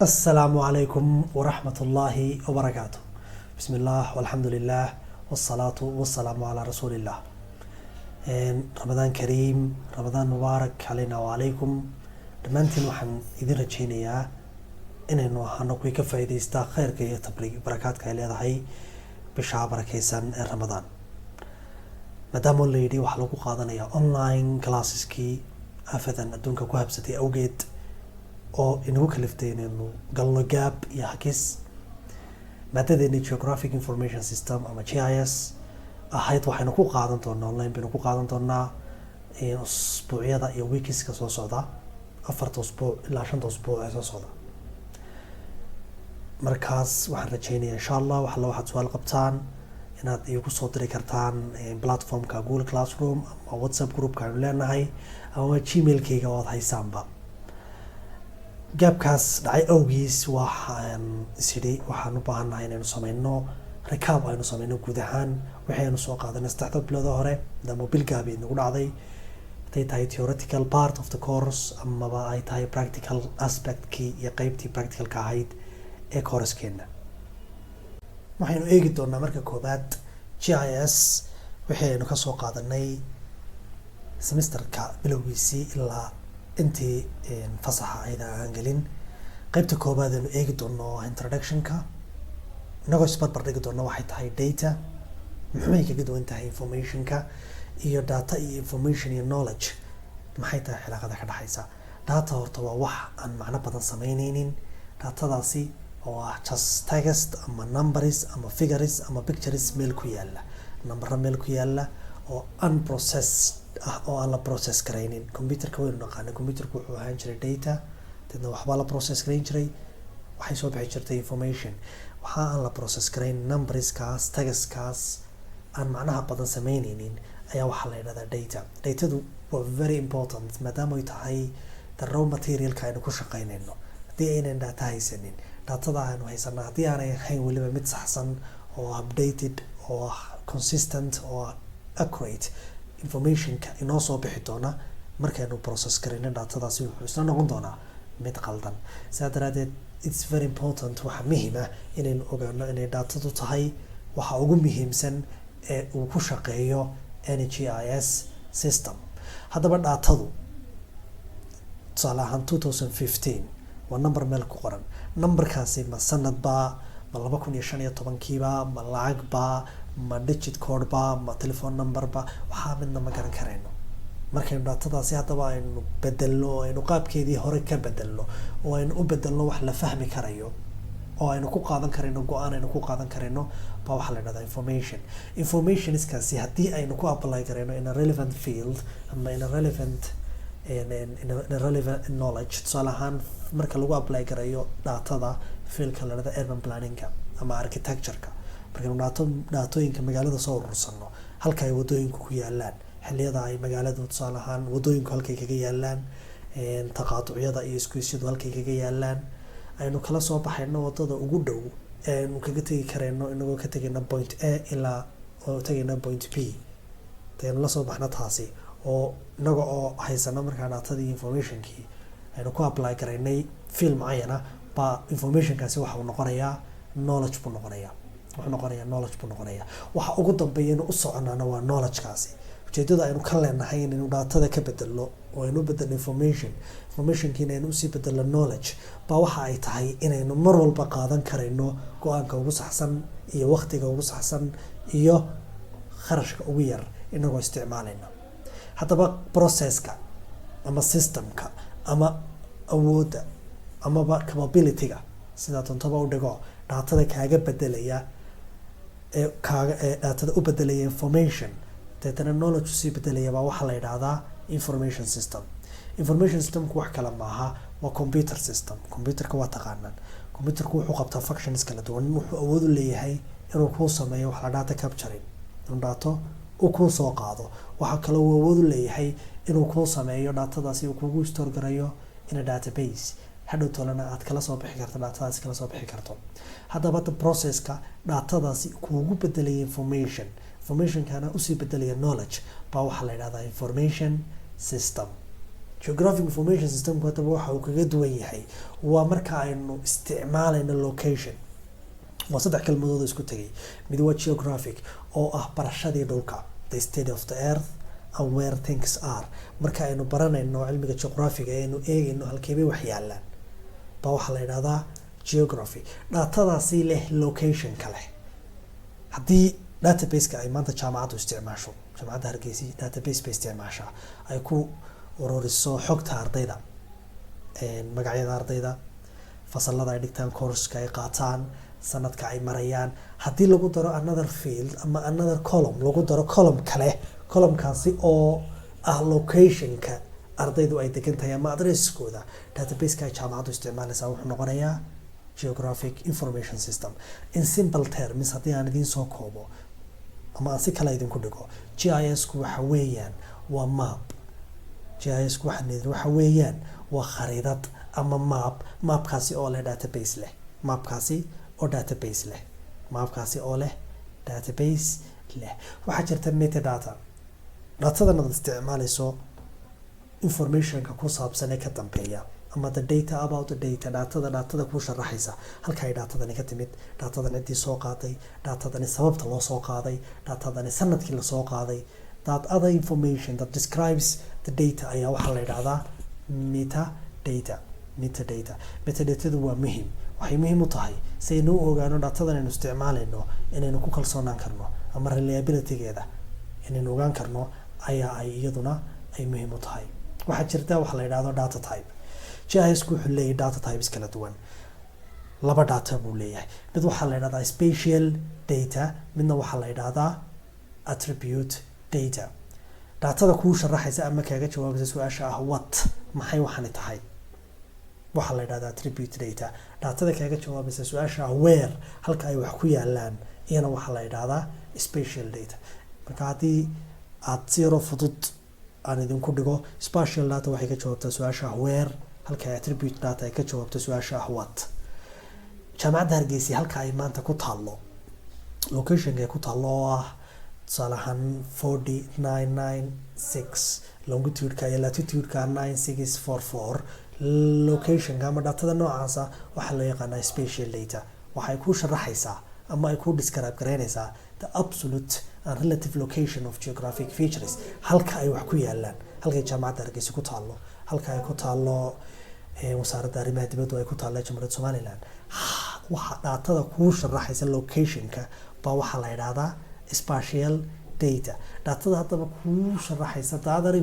السلام عليكم ورحمة الله وبركاته. بسم الله والحمد لله والصلاة والسلام على رسول الله. رمضان كريم، رمضان مبارك علينا وعليكم. دمانتين وحن إذن رجينيا إنه هنقوي كفايدة استخير كي تبريك بركاتك إلى هاي بشعب بركيسان رمضان. مدام اللي يدي وحلقوا قادنا يا أونلاين كلاسز كي أفضل أدونك كوهبستي أوجد oo inagu kaliftay inaynu galno gap iyo hakis maadadeeni geographic information system ama GIS ahayd waxaynu ku qaadan doonaa online baynu ku qaadan doonaa usbuucyada iyo weekska soo socda 4 usbuuc ilaa 5 usbuuc ee soo socda. markaas waxaan rajaynayaa insha Allah waxaad su'aal qabtaan inaad igu soo diri kartaan platformka Google Classroom ama WhatsApp groupka aan leenahay ama Gmail-kayga oo aad haysaanba. gaabkaas dhacay awgiis waxaan u baahanahay inaynu sameyno recap aynu sameyno guud ahaan waxaynu soo qaadanay 3 bilood hore damo bil gaabi nagu dhacday tay tahay theoretical part of the course ama ay tahay practical aspect ki iyo qaybtii practical ka ahayd ee course-keena. waxaynu eegi doonaa marka koobaad GIS waxaynu ka soo qaadanay semesterka bilowgiisii ilaa intii fasaxa ayda aan gelin. qaybta koobaad aynu eegi doono introduction-ka inagoo isbarbar dhigi doono waxay tahay data maxay kaga duwan tahay information-ka iyo data iyo information iyo knowledge maxay tahay cilaaqada ka dhaxaysa. data horta waa wax aan macno badan sameyneynin. datadaasi oo ah just text ama numbers ama figures ama pictures meel ku yaala number meel ku yaala oo unprocessed oo aan la process kareynin. computerka waynu naqaanay computerku wuxuu ahaan jiray data dadna waxba la process kareyn jiray waxay soo bixi jirtay information waxa aan la process kareyn numberskaas tagaskaas aan macnaha badan sameyneynin ayaa waxa la yiraahdaa data. datadu waa very important maadaama ay tahay the raw material-ka aynu ku shaqeynayno. haddii aynan data haysanin datada aynu haysanaa haddii aanay ahayn weliba mid saxsan oo updated oo consistent oo accurate information-ka inoo soo bixi doona markaynu process kareyno datadaasi wuxuu isla noqon doonaa mid qaldan. sidaa daraadeed it's very important waxa muhiim ah inaynu ogaano inay datadu tahay waxa ugu muhiimsan ee uu ku shaqeeyo GIS system. haddaba datadu tusaale ahaan 2015 waa number meel ku qoran. numberkaasi ma sanadba ma 2015kiiba ma lacagba ma digit code ba ma telephone number ba waxa midna ma garan kareyno. markaynu datadaasi haddaba aynu bedelno aynu qaabkeedii hore ka bedelno oo aynu u bedelno wax la fahmi karayo oo aynu ku qaadan kareyno go'aan aynu ku qaadan kareyno ba waxa la yiraahdaa information iskaasi haddii aynu ku apply kareyno in a relevant field ama in a relevant knowledge. tusaale ahaan marka lagu apply karayo datada field-ka la yiraahdo urban planning-ka ama architecture-ka markaynu daatooyinka magaalada soo urursano halka ay wadooyinku ku yaalaan xilliyada ay magaaladu tusaale ahaan wadooyinku halkay kaga yaalaan taqaatucyada iyo iskuisyadu halkay kaga yaalaan aynu kala soo baxayno wadada ugu dhow aynu kaga tagi kareyno inagoo ka tagayna point A ilaa oo tagayna point B aynu la soo baxna taasi oo inaga oo haysana markaa datadii information-kii aynu ku apply kareynay film ayana ba information-kaasi waxa uu noqonayaa knowledge buu noqonayaa waxa ugu dambeeyana u soconaana waa knowledge-kaasi. ujeedada aynu ka leenahay inaynu datada ka bedelno oo aynu bedelno information-kiina aynu usii bedelno knowledge ba waxa ay tahay inaynu mar walba qaadan kareyno go-aanka ugu saxsan iyo waqtiga ugu saxsan iyo kharashka ugu yar inagoo isticmaalayna. haddaba processka ama systemka ama awoodda amaba capability-ga sidaa doontaba u dhigo datada kaaga bedelaya datada u bedelaya information dadana knowledge usii bedelaya baa waxaa la yidhaahdaa information systemku wax kale maaha waa computer system. computerka waa taqaanaan computerku wuxuu qabtaa functions kala duwan. wuxuu awood u leeyahay inuu kuu sameeyo wax la data capturing inuu dato uu kuu soo qaado. waxaa kale uu awood u leeyahay inuu kuu sameeyo datadaasi uu kugu store garayo in a database hadhow tolana aad kala soo bixi karto datadaasi kala soo bixi karto. haddaba processka datadaasi kuugu bedelaya information-kana usii bedelaya knowledge baa waxaa la yidhahdaa information system. geographic information system hadaba waxa uu kaga duwan yahay waa marka aynu isticmaalayno location. waa saddex kalmadood isku tagay. mid waa geographic oo ah barashadii dhulka, the state of the earth and where things are. marka aynu baranayno cilmiga geographiga aynu eegayno halkeebay wax yaalaan baa waxaa la yidhahdaa geography. datadaasi leh location kale. haddii database-ka ay maanta jaamacaddu isticmaasho, jaamacadda Hargeysa database bay isticmaashaa, ay ku ururiso xogta ardayda, magacyada ardayda, fasalada ay dhigtaan, course-ka ay qaataan, sanadka ay marayaan. haddii lagu daro another field ama another column, lagu daro column kale, column-kaasi oo ah location-ka ardaydu ay degan tahay ama address-kooda, database-ka ay jaamacaddu isticmaalaysaa wuxuu noqonayaa geographic information system. in simple terms haddii aan idiin soo koobo ama aan si kale idinku dhigo, GIS-ku waxa weeyaan waa map. GIS-ku waxa weeyaan waa khariidad ama mapkaasi oo leh database leh, mapkaasi oo database leh, mapkaasi oo leh database leh. waxaa jirta metadata. datadan aad isticmaalayso informationka ku saabsan ee ka dambeeya, ama the data about the data, datada ku sharaxaysa halka ay datadani ka timid, datadan cidii soo qaaday, datadani sababta loo soo qaaday, datadani sanadkii la soo qaaday. that other information that describes the data ayaa waxaa la yidhaahdaa metadata. Metadatadu waa muhiim. waxay muhiim u tahay si aynu u ogaano datadan aynu isticmaalayno inaynu ku kalsoonaan karno, ama reliability-geeda inaynu ogaan karno ayaa ay iyaduna ay muhiim u tahay. waxaa jirta waxa la yidhaahdo data type. GIS-ku wuxuu leeyahay data types kala duwan. laba data buu leeyahay. mid waxaa la yidhahdaa spatial data, midna waxaa la yidhahdaa attribute data. datada kuu sharaxaysa ama kaaga jawaabaysa su-aasha ah what, maxay waxani tahay, waxaa la yidhahdaa attribute data. datada kaaga jawaabaysa su-aasha ah where, halka ay wax ku yaalaan, iyana waxaa la yidhahdaa spatial data. marka haddii aad si yaro fudud aan idinku dhigo, spatial data waxay ka jawaabtaa su-aasha ah where, halka attribute data ay ka jawaabto su-aasha ah what. jaamacadda Hargeysa halka ay maanta ku taallo, location-ka ay ku taallo oo ah tusaale ahaan 4996, longitude-ka iyo latitude-ka 9644, location-ka ama datada noocaasa waxaa loo yaqaanaa spatial data. waxay ku sharaxaysaa ama ay ku describe garaynaysaa the absolute and relative location of geographic features, halka ay wax ku yaalaan, halka jaamacadda Hargeysa ku taallo, halka ay ku taallo wasaaradda arrimaha dibadda ay ku taallo Jamhuuriyadda Somaliland. waxa datada ku sharaxaysa location-ka baa waxaa la yidhaahdaa spatial data. datada haddaba ku sharaxaysa the other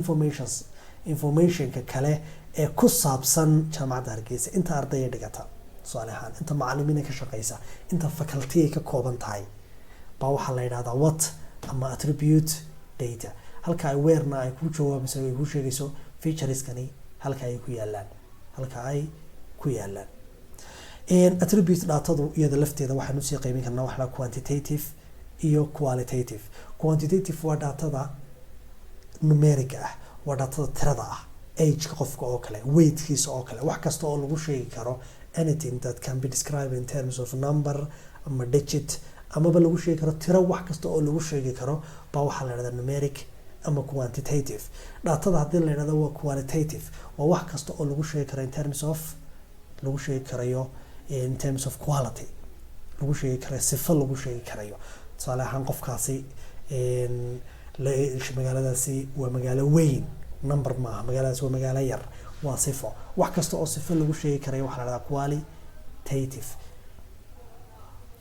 informationka kale ee ku saabsan jaamacadda Hargeysa, inta ardayda dhigata, tusaale ahaan inta macallimiin ka shaqeysa, inta faculty ay ka kooban tahay, baa waxaa la yidhahdaa what ama attribute data. halka ay where-na ay ku jawaabayso, ay ku sheegayso featureskani halka ay ku yaalaan, halka ay ku yaalaan. attribute datadu iyada lafteeda waxaan usii qaybin karnaa wax la quantitative iyo qualitative. quantitative waa datada numeric ah, waa datada tirada ah, age-ka qofka oo kale, weight-kiisa oo kale, wax kasta oo lagu sheegi karo, anything that can be described in terms of number ama digit, amaba lagu sheegi karo tiro, wax kasta oo lagu sheegi karo baa waxaa la yidhahdaa numeric ama quantitative. datada haddii la yidhahdo waa qualitative, waa wax kasta oo lagu sheegi karo in terms of, lagu sheegi karayo in terms of quality, lagu sheegi karayo sifo, lagu sheegi karayo tusaale ahaan qofkaasi magaaladaasi waa magaalo weyn, number maaha, magaaladaasi waa magaalo yar, waa sifo. wax kasta oo sifo lagu sheegi karayo waxaa la yidhahdaa qualitative.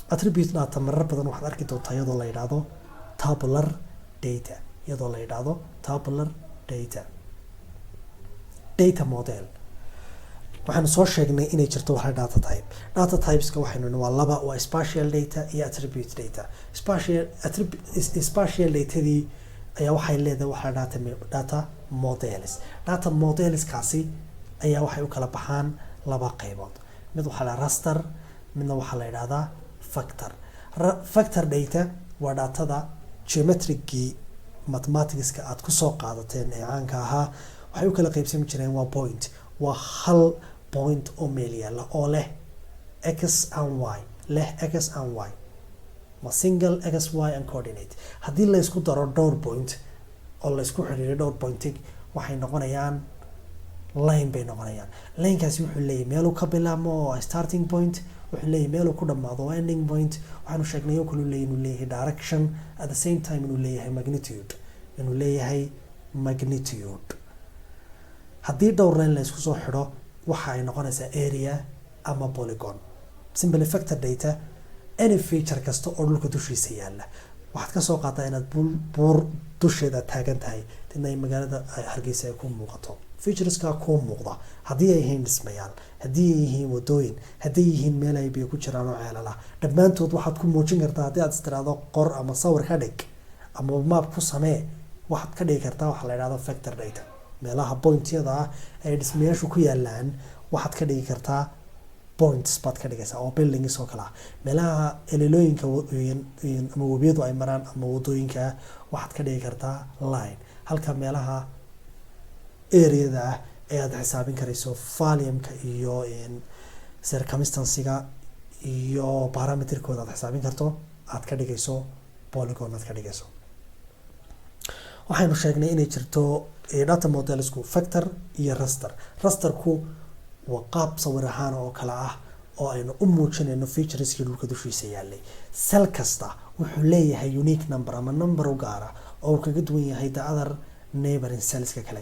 attribute data marar badan waxaad arki doontaa iyadoo la yidhaahdo tabular data, iyadoo la yidhaahdo tabular data. data model waxaan soo sheegnay inay jirto waxa data type. data typeska waxaynu waa laba, waa spatial data iyo attribute data. spatial datadii ayaa waxay leedahay waxa data models. data modelskaasi ayaa waxay u kala baxaan laba qaybood. mid waxa la raster, midna waxa la yiraahdaa factor. factor data waa datada geometric-gii mathematics-ka aad ku soo qaadateen ee caanka ahaa. waxay u kala qaybsami jireen waa point, waa hal point oo meel yaala oo leh x and y, leh x and y, ma single x y and coordinate. haddii la isku daro dhowr point oo la isku xiriiriyo dhowr pointig waxay noqonayaan line bay noqonayaan. Linekaasi wuxuu leeyahay meeluu ka bilaabmo oo starting point, wuxuu leeyahay meeluu ku dhammaado oo ending point. waxaanu sheegnay oo kale inuu leeyahay direction, at the same time inuu leeyahay magnitude. haddii dhowr line la isku soo xidho waxa ay noqonaysaa area ama polygon. simple vector data, any feature kasta oo dhulka dushiisa yaala waxaad ka soo qaadaa inaad buur dusheeda taagan tahay tidna ay magaalada Hargeysa ay ku muuqato. featureska ku muuqda haddii ay yihiin dhismayaal, haddii ay yihiin wadooyin, haddii ay yihiin meel ay biyo ku jiraan oo ceelal ah, dhammaantood waxaad ku muujin kartaa haddii aad istiraado qor ama sawir ka dhig ama map ku samee. waxaad ka dhigi kartaa waxa la yidhahdo vector data. meelaha pointyada ah ee dhismayaashu ku yaalaan waxaad ka dhigi kartaa points baad ka dhigaysaa oo buildings oo kale ah. meelaha elelooyinka ama webiyadu ay maraan ama wadooyinka waxaad ka dhigi kartaa line. halka meelaha areada ah ee aad xisaabin karayso volume-ka iyo circumstance-ga iyo parameter-kooda aad xisaabin karto aad ka dhigayso polygon aad ka dhigayso. waxaynu sheegnay inay jirto data modelsku vector iyo raster. rasterku waa qaab sawir ahaan oo kale ah oo aynu u muujinayno featureski dhulka dushiisa yaalay. cell kasta wuxuu leeyahay unique number ama number u gaara oo uu kaga duwan yahay the other neighboring cellska kale.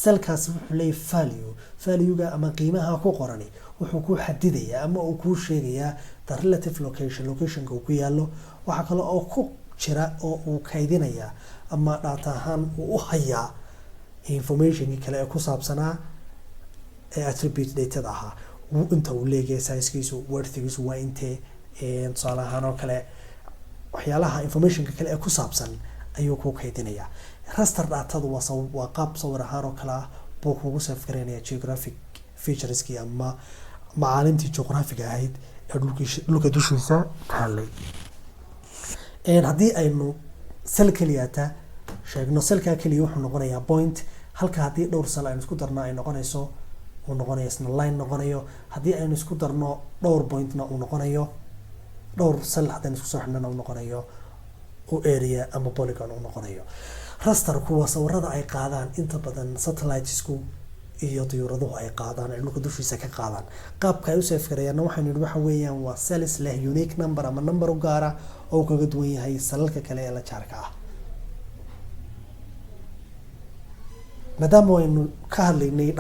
cellkaasi wuxuu leeyahay value-ga ama qiimaha ku qorani wuxuu ku xadidayaa ama uu ku sheegayaa the relative locationka uu ku yaalo. waxa kale oo ku jira oo uu kaydinayaa ama data ahaan uu u hayaa information kale ee ku saabsanaa ee attribute data ahaa. inta uu leeyahay size-kiisu, worth-giisu waa intee, tusaale ahaan oo kale waxyaalaha informationka kale ee ku saabsan ayuu ku kaydinayaa. raster datadu waa qaab sawir ahaan oo kale ah buu kugu save gareynaya geographic featureski ama macaalimtii juqraafiga ahayd ee dhulka dushiisa taallay. haddii aynu cell keliyata sheegno, cellka keliya wuxuu noqonayaa point. halka haddii dhowr cell aynu isku darno ay noqonayso uu noqonayo isna line noqonayo. haddii aynu isku darno dhowr pointna uu noqonayo, dhowr cell haddaynu isku soo xidhnana uu noqonayo area ama polygon uu noqonayo. rasterku waa sawirada ay qaadaan inta badan satellitesku iyo diyuuraduhu ay qaadaan ay dhulka dushiisa ka qaadaan. qaabka ay u save gareeyaan waxaynu nidhi waxa weeyaan waa cells leh unique number ama number u gaara oo kaga duwan yahay salalka kale ee la jaarka ah. maadaama aynu ka hadlaynay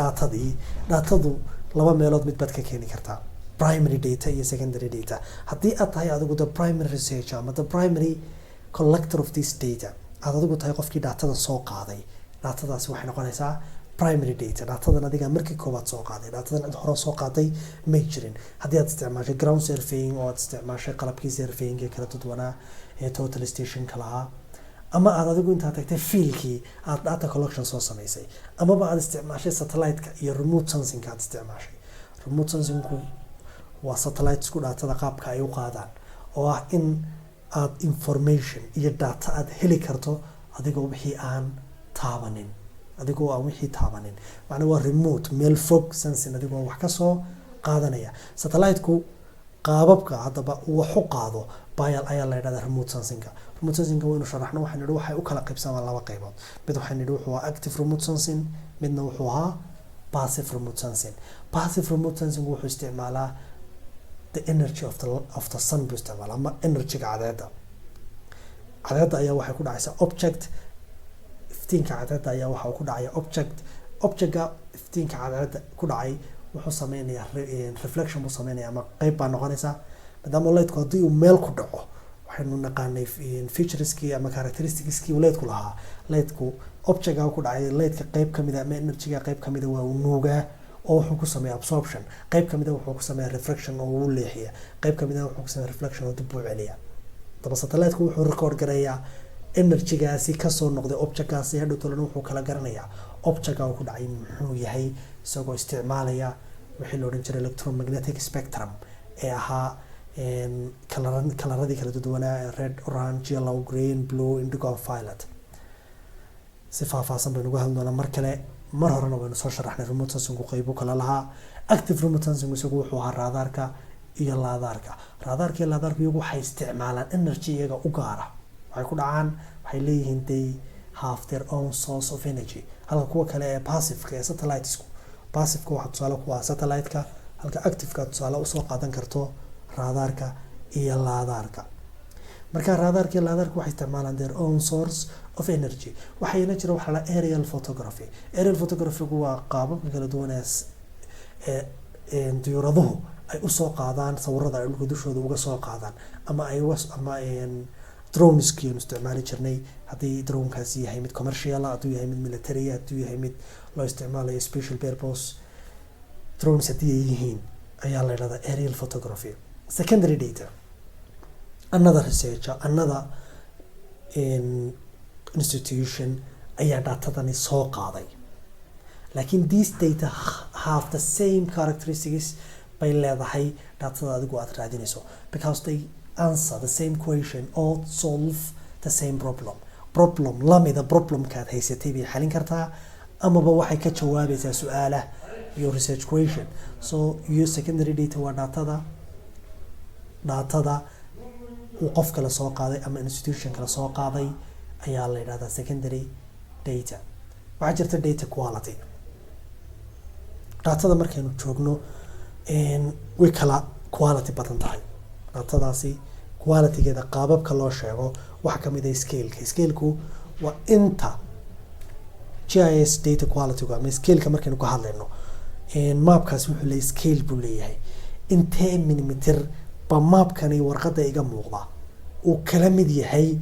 datadu laba meelood mid baad ka keeni kartaa, primary data iyo secondary data. haddii aad tahay adigu the primary researcher ama the primary collector of this data, aad adigu tahay qofkii datada soo qaaday, datadaasi waxay noqonaysaa primary data. datadan adiga markii koobaad soo qaaday, datadan cid hore soo qaaday may jirin. haddii aad isticmaashay ground surveying oo aad isticmaashay qalabkii surveying ee kala duwanaa ee total station-ka lahaa, ama aad adigu intaad tagtay fiilkii aad data collection soo samaysay, amaba aad isticmaashay satellite-ka iyo remote sensing aad isticmaashay. remote sensing-ku waa satellite-isku datada qaabka ay u qaadaan oo ah in aad information iyo data aad heli karto adigoo wixii aan taabanin. macna waa remote, meel fog sensing adigoo wax ka soo qaadanaya. satellite-ku qaababka haddaba wax u qaado ayaa la yidhahdaa remote sensing-ka. remote sensing-ka waynu sharaxno, waxaynu nidhi waxay u kala qaybsamaan laba qaybood. mid waxaynu nidhi wuxuu ahaa active remote sensing, midna wuxuu ahaa passive remote sensing. passive remote sensing wuxuu isticmaalaa the energy of the sun buu isticmaalaa ama energy-ga cadeeda ayaa waxay ku dhacaysaa object. iftiinka cadeeda ayaa waxa uu ku dhacaya object-ga iftiinka cadeeda ku dhacay wuxuu sameynayaa reflection buu sameynaya ama qayb baa noqonaysa. maadaama light-ku haddii uu meel ku dhaco, waxaynu naqaanay featureski ama characteristics-kii uu light-ku lahaa. light-ku object-ga ku dhacay, light-ka qayb kamid ah ama energy-ga qayb kamid ah waa uu nuugaa oo wuxuu ku sameeyaa absorption. qayb kamid ah wuxuu ku sameeyaa reflection oo uu leexiya. qayb kamid ah wuxuu ku sameeyaa reflection oo dib u celiya. daba satellite-ku wuxuu record gareeyaa energy-gaasi kasoo noqday object-gaasi, hadhow tolana wuxuu kala garanayaa object-ga uu ku dhacay muxuu yahay, isagoo isticmaalaya wixii la odhan jiray electromagnetic spectrum ee ahaa kalaradii kala duwanaa red, orange, yellow, green, blue, indigo, violet. si faahfaahsan baynu uga hadli doonaa mar kale. mar horena waynu soo sharaxnay remote sensing-ku qaybo kala lahaa. active remote sensing isagu wuxuu ahaa raadaarka iyo laadaarka. raadaarka iyo laadaarka iyagu waxay isticmaalaan energy iyaga u gaara. waxay ku dhacaan, waxay leeyihiin they have their own source of energy. halka kuwa kale ee passive-ka ee satellitesku passiveka waxaa tusaale ku ah satellite-ka, halka activeka tusaale usoo qaadan karto raadaarka iyo laadaarka. marka raadaarka iyo laadaarka waxay isticmaalaan their own source of energy. waxayna jira waxa la aerial photography. aerial photography-gu waa qaababka kala duwan ee diyuuraduhu ay usoo qaadaan sawirada ay dhulka dushooda uga soo qaadaan, ama ay droneskiinu isticmaali jirnay, haddii dronekaasi yahay mid commercial, hadduu yahay mid military, hadduu yahay mid loo isticmaalayo special purpose drones, haddii ay yihiin ayaa la yidhahdaa aerial photography. secondary data, another researcher, another institution ayaa datadani soo qaaday, laakiin these data have the same characteristics bay leedahay datada adigu aad raadinayso, because they answer the same question or solve the same problem lamida problemkaad haysatay bay xalin kartaa, amaba waxay ka jawaabaysaa su-aalaha iyo research question. so iyo secondary data waa datada uu qof kale soo qaaday ama institution kale soo qaaday ayaa la yidhahdaa secondary data. waxaa jirta data quality. datada markaynu joogno way kala quality badan tahay. datadaasi qualitygeeda qaababka loo sheego waxaa kamid ah scale-ku waa inta GIS data quality-gu ama scale-ka markaynu ka hadlayno, maapkaasi wuxuu leeyahay scale buu leeyahay. intee millimeter ba maapkani warqada iga muuqda uu kala mid yahay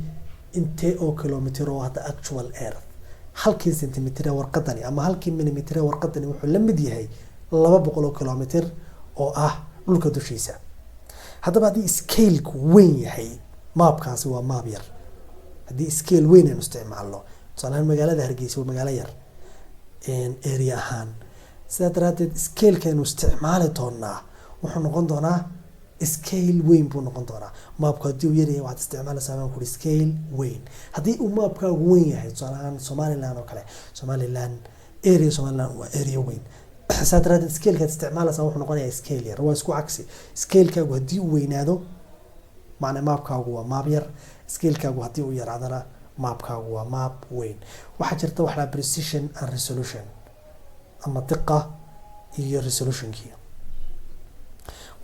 intee oo kilometer oo hadda actual earth. halkii centimeter warqadani ama halkii millimeter warqadani wuxuu la mid yahay 200 kilometer oo ah dhulka dushiisa. haddaba haddii scale-ku weyn yahay, maapkaasi waa maap yar. haddii scale weyn aynu isticmaalno, tusaale magaalada Hargeysa waa magaalo yar area ahaan, sidaa daraadeed scale-kaynu isticmaali doonaa wuxuu noqon doonaa scale weyn buu noqon doonaa. maapku haddii uu yaryahay waxaad isticmaalaysaa baan kuri scale weyn. haddii uu maapkaagu weyn yahay, tusaale ahaan Somaliland oo kale, Somaliland waa area weyn, sidaa daraadeed scale-kaad isticmaalaysaa wuxuu noqonayaa scale yar. waa isku cagsi. scale-kaagu haddii uu weynaado, macna maapkaagu waa maap yar. scale-kaagu haddii uu yaraadana, maapkaagu waa maap weyn. waxaa jirta wax la precision and resolution, ama diqa iyo resolutionkii.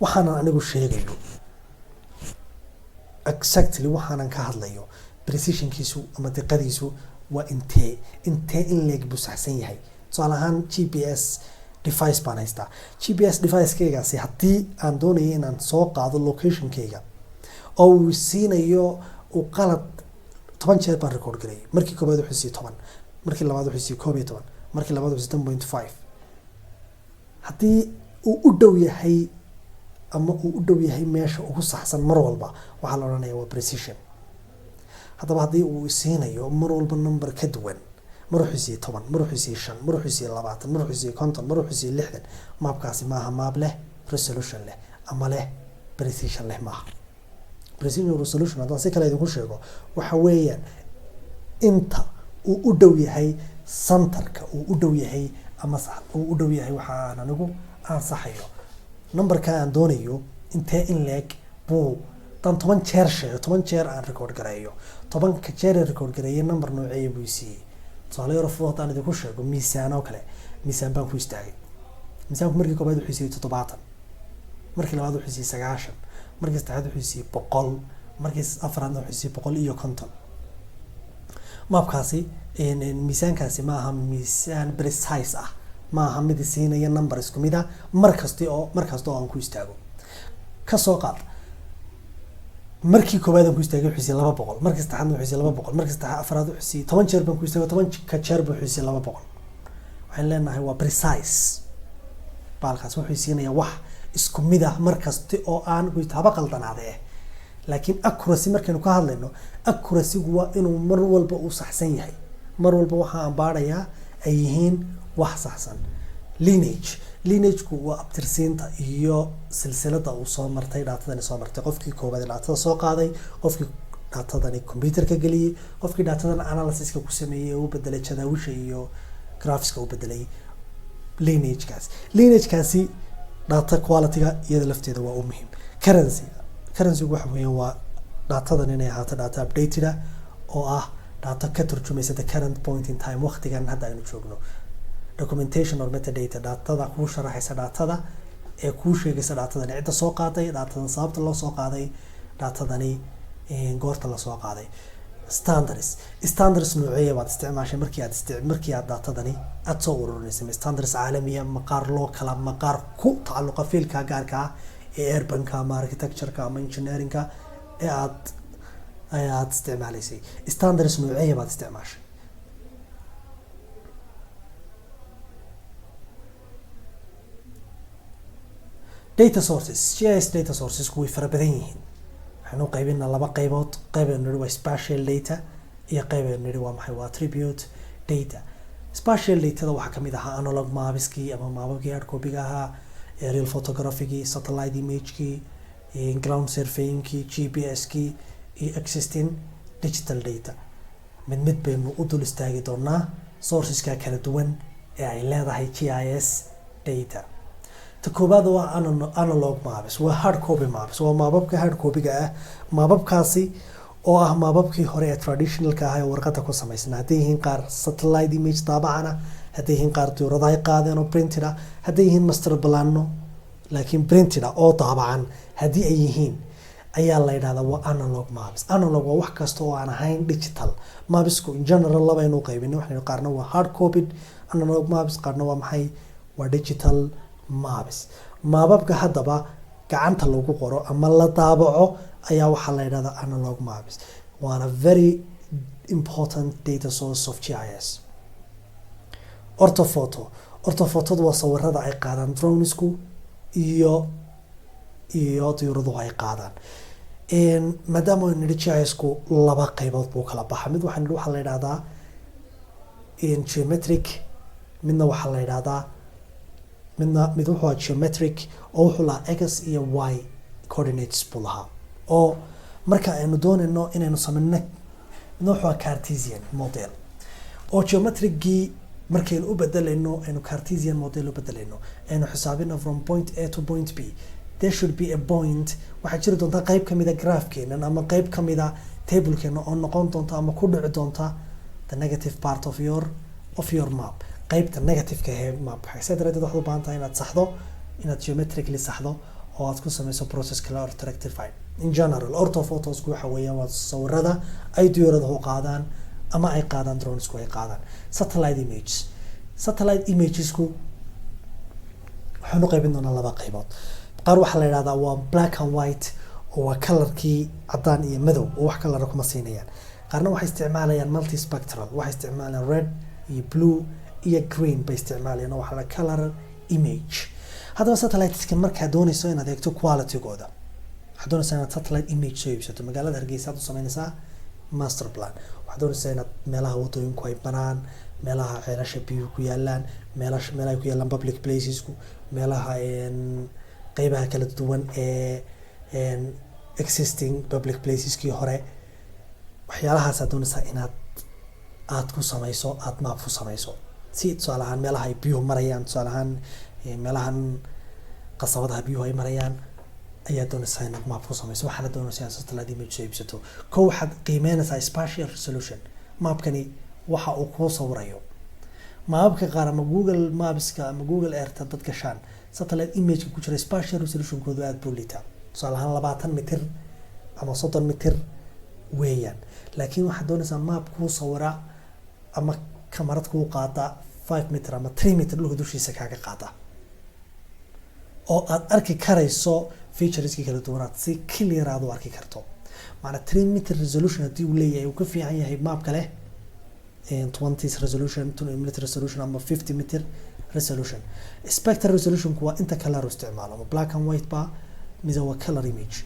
waxaanan anigu sheegayo exactly, waxaanan ka hadlayo precisionkiisu ama diqadiisu waa intee in leeg buu saxsan yahay. tusaale ahaan GPS device baan haystaa. GPS device-kaygaasi haddii aan doonayo inaan soo qaado location-kayga oo uu siinayo uu qalad 10 jeer baan record gareeyay. markii koobaad wuxuu siiyay 10, markii labaad wuxuu siiyay 11, markii labaad wuxuu siiyay 10.5. haddii uu u dhow yahay ama uu u dhow yahay meesha ugu saxsan mar walba, waxaa la odhanayaa waa precision. haddaba haddii uu siinayo mar walba number ka duwan, mar wuxuu siiyay 10, mar wuxuu siiyay 5, mar wuxuu siiyay 20, mar wuxuu siiyay 50, mar wuxuu siiyay 60, maapkaasi maaha maap leh resolution leh ama leh precision leh maaha. precision resolution haddaan si kale idinku sheego waxa weeyaan inta uu u dhow yahay centerka, uu u dhow yahay ama uu u dhow yahay waxa aan anigu ansaxayo. numberka aan doonayo intee in leeg buu tan 10 jeer sheego, 10 jeer aan record gareeyo, 10ka jeer aan record gareeyo number noocee buu siiyay. tusaale yar fudud aan idinku sheego miisaan oo kale. miisaan baan ku istaagay. miisaanku markii koobaad wuxuu siiyay 70, markii labaad wuxuu siiyay 90, markii saddexaad wuxuu siiyay 100, markii afraad wuxuu siiyay 150. maapkaasi miisaankaasi ma aha miisaan precise ah, ma aha mid siinaya number isku mid ah markasta oo aan ku istaago. ka soo qaad markii koobaad aan ku istaagay wuxuu siiyay 200, markii saddexaad wuxuu siiyay 200, markii saddexaad afraad wuxuu siiyay 10 jeer baan ku istaagay, 10 ka jeer wuxuu siiyay 200. waxaan leenahay waa precise. baalkaas wuxuu siinaya wax isku mid ah markasta oo aan ku taaba qaldanaadee. laakiin accuracy markaynu ka hadlayno, accuracy-gu waa inuu mar walba uu saxsan yahay. mar walba waxa aan baarayaa ay yihiin wax saxsan. lineage-ku waa abtirsiinta iyo silsilada uu soo martay datadani soo martay. qofkii koobaad datada soo qaaday, qofkii datadani computer-ka geliyay, qofkii datadan analysis-ka ku sameeyay oo u bedelay jadaawisha iyo graphics-ka u bedelay. lineage-kaasi data quality-ga iyada lafteeda waa u muhiim. currency waxa weeyaan waa datadan inay ahaato data updated oo ah data ka turjumaysa the current point in time, waqtigan hadda aynu joogno. documentation or metadata datada kuu sharaxaysa datada ee kuu sheegaysa datadani cidda soo qaaday, datadan sababta loo soo qaaday, datadani goorta la soo qaaday. standards noocee baad isticmaashay markii aad datadani aad soo ururinaysa. standards caalamiya, maqaar local, maqaar ku tacalluqa fiilka gaarka ah ee urbanka ama architectureka ama engineeringa ee aad isticmaalaysay. standards noocee baad isticmaashay. data sources, GIS data sources way fara badan yihiin. waxaanu qaybinaa laba qaybood. qaybaynu waa spatial data iyo qaybaynu waa maxay, waa attribute data. spatial data waxaa kamid ahaa analog mapiskii ama maapabkii hard copy-ga ahaa, aerial photography-gii, satellite image-kii, ground surveying-kii, GPS-kii iyo existing digital data. mid baynu u dul istaagi doonaa sourceska kala duwan ee ay leedahay GIS data. ta koobaad waa analog maps, waa hard copy maps, waa maapabka hard copy-ga ah. maapabkaasi oo ah maapabkii hore ee traditionalka ah ee warqadda ku samaysnaa, hadday yihiin qaar satellite image daabacana, hadday yihiin qaar diyuurada ay qaadeen oo printed ah, hadday yihiin master plano laakiin printed ah oo daabacan, haddii ay yihiin ayaa la yidhahdaa waa analog maps. analog waa wax kasta oo aan ahayn digital. mapsku in general laba aynu qaybinay, waxaynu qaarna waa hard copied analog maps, qaarna waa maxay, waa digital maps. maapabka haddaba gacanta lagu qoro ama la daabaco ayaa waxaa la yidhahdaa analog maps. waana very important data source of GIS. orthophoto waa sawirada ay qaadaan dronesku iyo diyuuraduhu ay qaadaan. maadaama aynu nidhi GIS-ku laba qaybood buu kala baxa. mid waxaa la yidhahdaa geometric, midna waxaa la yidhahdaa mid wuxuu ahaa geometric oo wuxuu lahaa x iyo y coordinates buu lahaa. oo marka aynu doonayno inaynu sameyno, midna wuxuu ahaa Cartesian model. oo geometricgii markaynu u bedelayno, aynu Cartesian model u bedelayno, aynu xisaabino from point A to point B, there should be a point. waxaa jiri doonta qayb kamida graphkeenan ama qayb kamida tablekeena oo noqon doonta ama ku dhici doonta the negative part of your map. qaybta negative-ka ee map. waxay daradeed waxaad u baahan tahay inaad saxdo, inaad geometrically saxdo oo aad ku sameyso process kale oo rectified. in general orthophotosku waxa weeyaan waa sawirada ay diyuuraduhu qaadaan ama ay qaadaan dronesku ay qaadaan. satellite imagesku waxaanu qaybin doonaa laba qaybood. qaar waxaa la yidhahdaa waa black and white oo waa kalarkii cadaan iyo madow oo wax kalara kuma siinayaan. qaarna waxay isticmaalayaan multispectral, waxay isticmaalayaan red iyo blue iyo green bay isticmaalayaan oo waxaa la color image. haddaba satelliteska markaad doonayso inaad eegto quality-gooda, waxaad doonaysaa inaad satellite image soo iibsato. magaalada Hargeysa aad u sameynaysaa master plan. waxaad doonaysaa inaad meelaha wadooyinku ay banaan, meelaha ceelasha biyuhu ku yaalaan, meelaha ku yaalaan public placesku, meelaha qaybaha kala duwan ee existing public placeskii hore. waxyaalahaas doonaysaa inaad ku sameyso, aad map ku sameyso. si tusaale ahaan meelaha ay biyuhu marayaan, tusaale ahaan meelahan qasabadaha biyuhu ay marayaan ayaa doonaysaa inaad map ku sameyso. waxaana doonaysaa inaad satellite image soo iibsato. waxaad qiimeynaysaa spatial resolution. mapkani waxa uu kuu sawirayo. maapabka qaar ama Google Mapska ama Google Earth dad gashaan, satellite image ku jira spatial resolution-koodu aad buu liitaa. tusaale ahaan 20 mitir ama 30 mitir weeyaan. laakiin waxaad doonaysaa map kuu sawira ama kamarad kuu qaada 5 mitir ama 3 mitir dhulka dushiisa kaaga qaada, oo aad arki karayso featureski kala duwanaad si clear aad u arki karto. maana 3 mitir resolution haddii uu leeyahay uu ka fiican yahay mapka leh 20 resolution, 20 meter resolution ama 50 meter resolution. spectral resolution waa inta color isticmaalo, ama black and white ba mise waa color image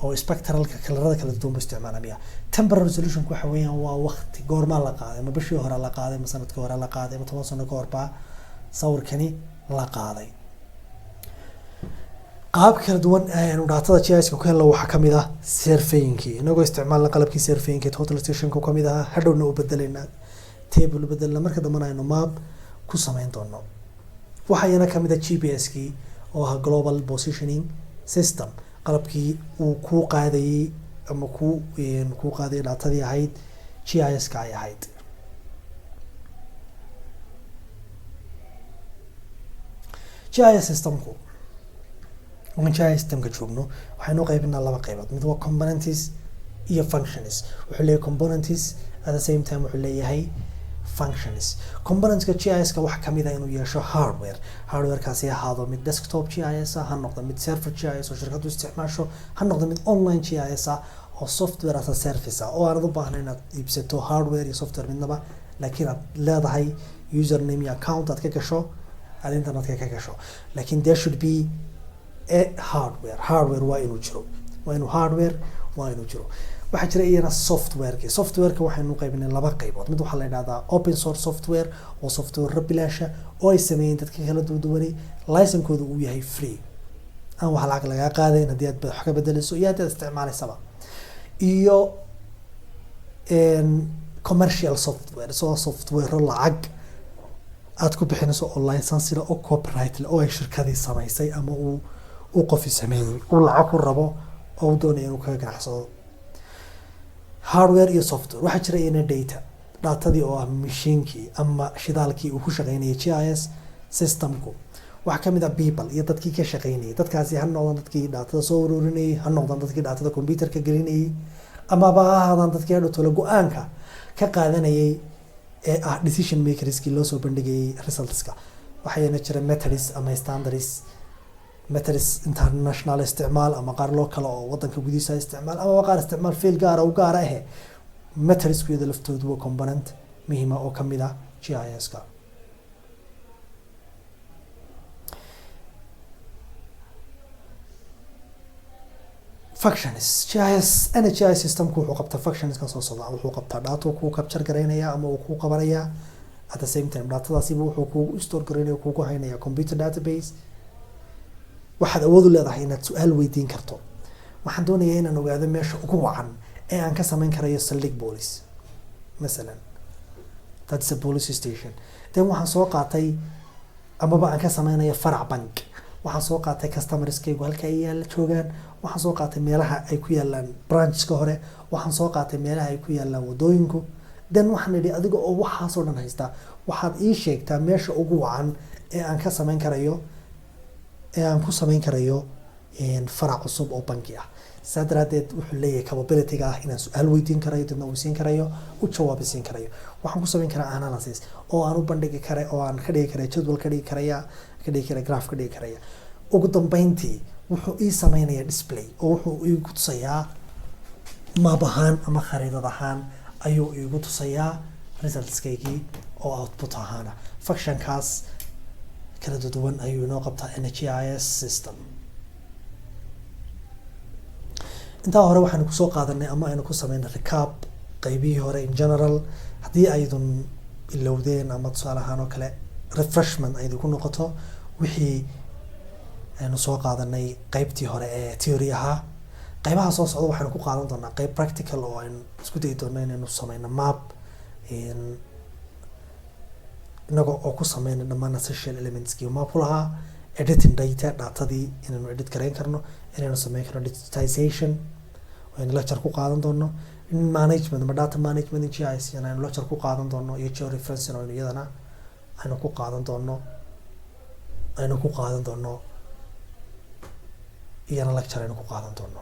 oo spectralka kalarada kala duwan isticmaalaya. temporal resolution waxa weeyaan waa waqti goorma la qaaday, ama bishii hore la qaaday, ama sanadkii hore la qaaday, ama 10 sano ka hor ba sawirkani la qaaday. qaab kala duwan aynu daatada GIS-ka ku helno waxaa kamid ah surveying-kii. inagoo isticmaalna qalabkii surveying ee total station-ka kamid ah, hadhowna u bedelayna table u bedelna, marka dambana aynu map ku sameyn doono. waxaana kamid ah GPS-kii oo ah global positioning system, qalabkii uu ku qaadayay ama ku qaaday daatadii ahayd GIS-ka ay ahayd. GIS systemku markaan GIS systemka joogno waxaynu qaybinaa laba qaybood, mid waa components iyo functions. wuxuu leeyahay components at the same time wuxuu leeyahay functions. componentska GIS-ka waxa kamid ah inuu yeesho hardwarekaasi ahaado mid desktop GIS ah, ha noqdo mid server GIS oo shirkadu isticmaasho, ha noqdo mid online GIS ah oo software as a service ah oo aanad u baahnayn inaad iibsato hardware iyo software midnaba, laakiin aad leedahay username iyo account aad ka gasho aad internetka ka gasho. laakiin there should be a hardware waa inuu jiro, waxaa jira iyana softwareka waxaynu qaybinay laba qaybood. mid waxaa la yidhahdaa open source software oo software bilaasha oo ay sameeyeen dadka kala duwanay, licenseskoodu uu yahay free, aan wax lacag lagaa qaadayn haddii aad wax ka bedelayso iyo haddii aad isticmaalaysaba. iyo commercial software, soo software lacag aad ku bixinayso oo license oo copyright leh oo ay shirkadii samaysay ama uu qofi sameeyay uu lacag ku rabo oo doonaya inuu kaga ganacsado. hardware iyo software waxaa jira iyana datadii oo ah mashiinkii ama shidaalkii uu ku shaqeynayay GIS systemku. waxaa kamid ah people iyo dadkii ka shaqeynayay, dadkaasi ha noqdaan dadkii datada soo ururinayay, ha noqdaan dadkii datada computerka gelinayay, amaba ha ahaadaan dadkii hadhow la go-aanka ka qaadanayay ee ah decision makerskii loo soo bandhigayay resultska. waxaana jira methods ama standards, methods international isticmaal ama qaar loo kale oo wadanka gudihiisa isticmaal ama qaar isticmaal fiil gaara u gaara ah. methodsku iyada laftoodu waa component muhiim ah oo kamid ah GIS-ka. functions GIS systemku wuxuu qabtaa functions ka soo socda, wuxuu qabtaa data ku capture gareynaya ama uu ku qabanaya at the same time datadaasi wuxuu ku store gareynaya ku haynaya computer database. waxaad awood u leedahay inaad su'aal weydiin karto. waxaan doonayaa inaan ogaado meesha ugu wacan ee aan ka samayn karayo saldhig police masalan, that's a police station. then waxaan soo qaatay amaba aan ka samaynayo farac bank, waxaan soo qaatay customerskaygu halka ay joogaan, waxaan soo qaatay meelaha ay ku yaalaan branchka hore, waxaan soo qaatay meelaha ay ku yaalaan wadooyinku. then waxaan idhi adiga oo waxaasoo dhan haysta waxaad ii sheegtaa meesha ugu wacan ee aan ka samayn karayo ku samayn karayo farac cusub oo banki ah. saa daraadeed wuxuu leeyahay capability-ga ah inaan su-aal weydiin karayo, dadna weydiin karayo, u jawaabi siin karayo. waxaan ku samayn karaa analysis oo aan u bandhigi kara oo aan ka dhigi kara jadwal ka dhigi kara graph ka dhigi karaya. ugu dambeyntii wuxuu ii sameynaya display oo wuxuu iigu tusayaa map ahaan ama khariidad ahaan ayuu iigu tusayaa resultskaygii oo output ahaana. functionkaas kala duwan ayuu inoo qabtaa GIS system. intaa hore waxaanu kusoo qaadanay ama aynu ku sameynay recap qaybihii hore in general. haddii aydun ilowdeen ama tusaale ahaan oo kale refreshment aydu ku noqoto wixii aynu soo qaadanay qaybtii hore ee theory ahaa. qaybaha soo socda waxaanu ku qaadan doonaa qayb practical oo aynu isku dayi doona inaynu sameyno map inaga oo ku sameyna dhammaan essential elementskii map u lahaa, editing datadii inaynu edit gareyn karno, inaynu sameyn karno digitization aynu lecture ku qaadan doono, management ama data management in GIS aynu lecture ku qaadan doono, iyo georeferencing oo iyadana aynu ku qaadan doono iyana lecture aynu ku qaadan doono.